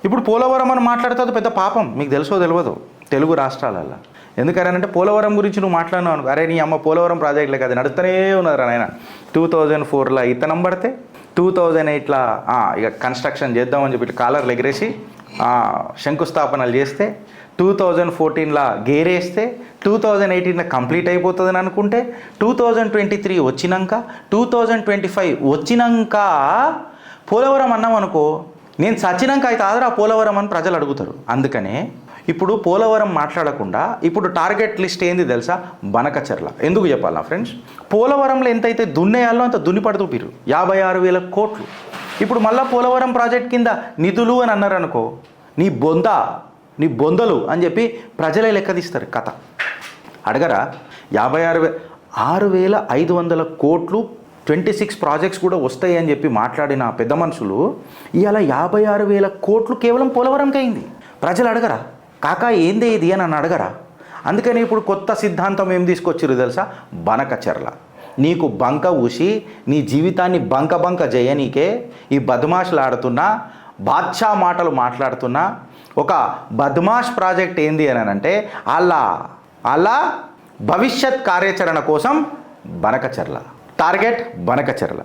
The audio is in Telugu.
ఇప్పుడు పోలవరం అని మాట్లాడుతుంది పెద్ద పాపం, మీకు తెలుసో తెలియదు తెలుగు రాష్ట్రాలలో. ఎందుకనంటే పోలవరం గురించి నువ్వు మాట్లాడినావు అనుకో, అరే నీ అమ్మ పోలవరం ప్రాజెక్టులే కదా నడుస్తూనే ఉన్నారు ఆయన. 2004లో ఇతనం పడితే 2008లో ఇక కన్స్ట్రక్షన్ చేద్దామని చెప్పి కాలర్లు ఎగిరేసి శంకుస్థాపనలు చేస్తే 2014లో గేరేస్తే 2018లో కంప్లీట్ అయిపోతుందని అనుకుంటే 2023 వచ్చినాక 2025 వచ్చినాక పోలవరం అన్నాం అనుకో, నేను చచ్చినాక అయితే ఆదరా పోలవరం అని ప్రజలు అడుగుతారు. అందుకనే ఇప్పుడు పోలవరం మాట్లాడకుండా ఇప్పుడు టార్గెట్ లిస్ట్ ఏంది తెలుసా? బనకచెర్ల. ఎందుకు చెప్పాలా ఫ్రెండ్స్, పోలవరంలో ఎంతైతే దున్నేయాలో అంత దున్నిపడుతూపిరు 56,000 కోట్లు. ఇప్పుడు మళ్ళీ పోలవరం ప్రాజెక్ట్ కింద నిధులు అని అన్నారు అనుకో, నీ బొందలు అని చెప్పి ప్రజలే లెక్క తీస్తారు కథ. అడగరా 6,500 కోట్లు 26 ప్రాజెక్ట్స్ కూడా వస్తాయి అని చెప్పి మాట్లాడిన పెద్ద మనుషులు ఇవాళ 56,000 కోట్లు కేవలం పోలవరంకి అయింది. ప్రజలు అడగరా కాకా ఏందే ఇది అని నన్ను అడగరా? అందుకని ఇప్పుడు కొత్త సిద్ధాంతం ఏం తీసుకొచ్చిరు తెలుసా? బనకచెర్ల. నీకు బంక ఊసి నీ జీవితాన్ని బంక చేయనీకే ఈ బద్మాష్లాడుతున్నా బాద్షా మాటలు మాట్లాడుతున్నా ఒక బద్మాష్ ప్రాజెక్ట్ ఏంది అని అంటే అలా భవిష్యత్ కార్యాచరణ కోసం బనకచెర్ల. టార్గెట్ బనకచెర్ల.